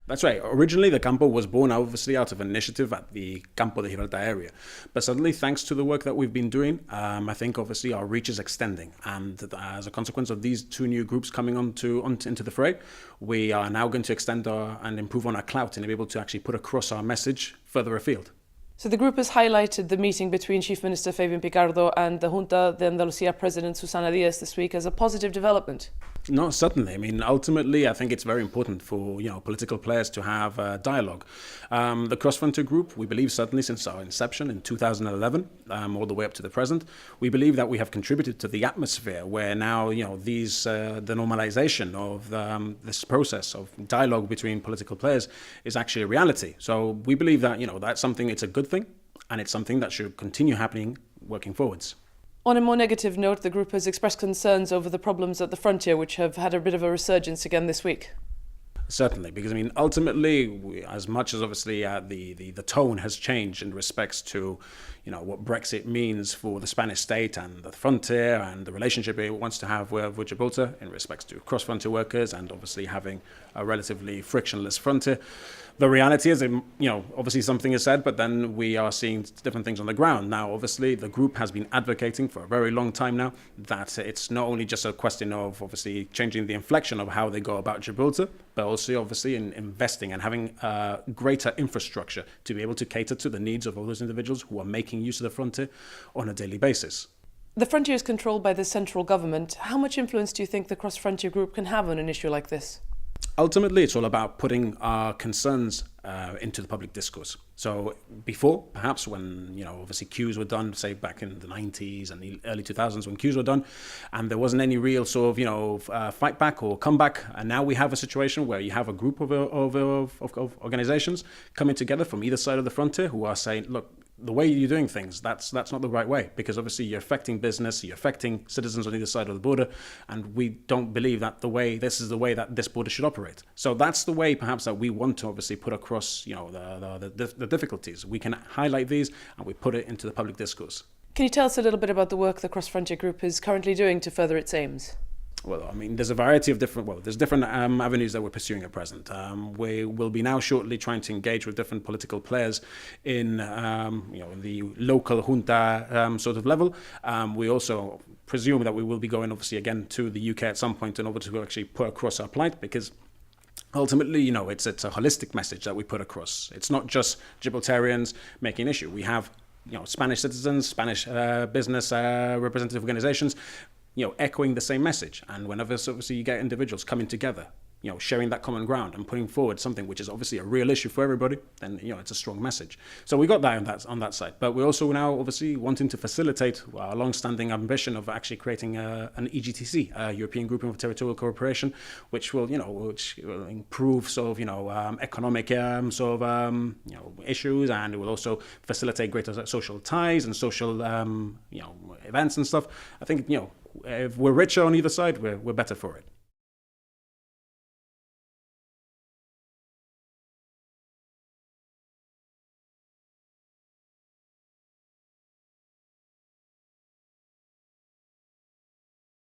That's right. Originally, the Campo was born obviously out of an initiative at the Campo de Gibraltar area. But suddenly, thanks to the work that we've been doing, I think obviously our reach is extending. And as a consequence of these two new groups coming into the fray, we are now going to extend and improve on our clout and be able to actually put across our message further afield. So the group has highlighted the meeting between Chief Minister Fabian Picardo and the Junta de Andalucía President Susana Díaz this week as a positive development. No, certainly. I mean, ultimately, I think it's very important for political players to have dialogue. The Cross Frontier Group, we believe certainly since our inception in 2011, all the way up to the present, we believe that we have contributed to the atmosphere where now the normalization of this process of dialogue between political players is actually a reality. So we believe that that's something. It's a good thing, and it's something that should continue happening working forwards. On a more negative note, the group has expressed concerns over the problems at the frontier, which have had a bit of a resurgence again this week. Certainly, because ultimately, as much as obviously the tone has changed in respects to, what Brexit means for the Spanish state and the frontier and the relationship it wants to have with Gibraltar in respects to cross-frontier workers and obviously having a relatively frictionless frontier. The reality is, obviously something is said, but then we are seeing different things on the ground. Now, obviously, the group has been advocating for a very long time now that it's not only just a question of obviously changing the inflection of how they go about Gibraltar, but also obviously in investing and having greater infrastructure to be able to cater to the needs of all those individuals who are making use of the frontier on a daily basis. The frontier is controlled by the central government. How much influence do you think the Cross Frontier Group can have on an issue like this? Ultimately, it's all about putting our concerns into the public discourse. So before, perhaps when, obviously queues were done, say back in the 90s and the early 2000s when queues were done, and there wasn't any real sort of, fight back or comeback. And now we have a situation where you have a group of organizations coming together from either side of the frontier who are saying, look, the way you're doing things, that's not the right way, because obviously you're affecting business, you're affecting citizens on either side of the border, and we don't believe that this is the way that this border should operate. So that's the way perhaps that we want to obviously put across, the difficulties. We can highlight these and we put it into the public discourse. Can you tell us a little bit about the work the Cross Frontier Group is currently doing to further its aims? Well, there's a variety of there's different avenues that we're pursuing at present. We will be now shortly trying to engage with different political players in, the local junta sort of level. We also presume that we will be going, obviously, again to the UK at some point in order to actually put across our plight, because ultimately, it's a holistic message that we put across. It's not just Gibraltarians making an issue. We have, Spanish citizens, Spanish business representative organizations, echoing the same message. And whenever obviously you get individuals coming together, sharing that common ground and putting forward something which is obviously a real issue for everybody, then, it's a strong message. So we got that on that side. But we're also now obviously wanting to facilitate our long-standing ambition of actually creating an EGTC, a European Grouping of Territorial Cooperation, which will improve sort of, economic issues, and it will also facilitate greater social ties and social, events and stuff. I think, if we're richer on either side, we're better for it.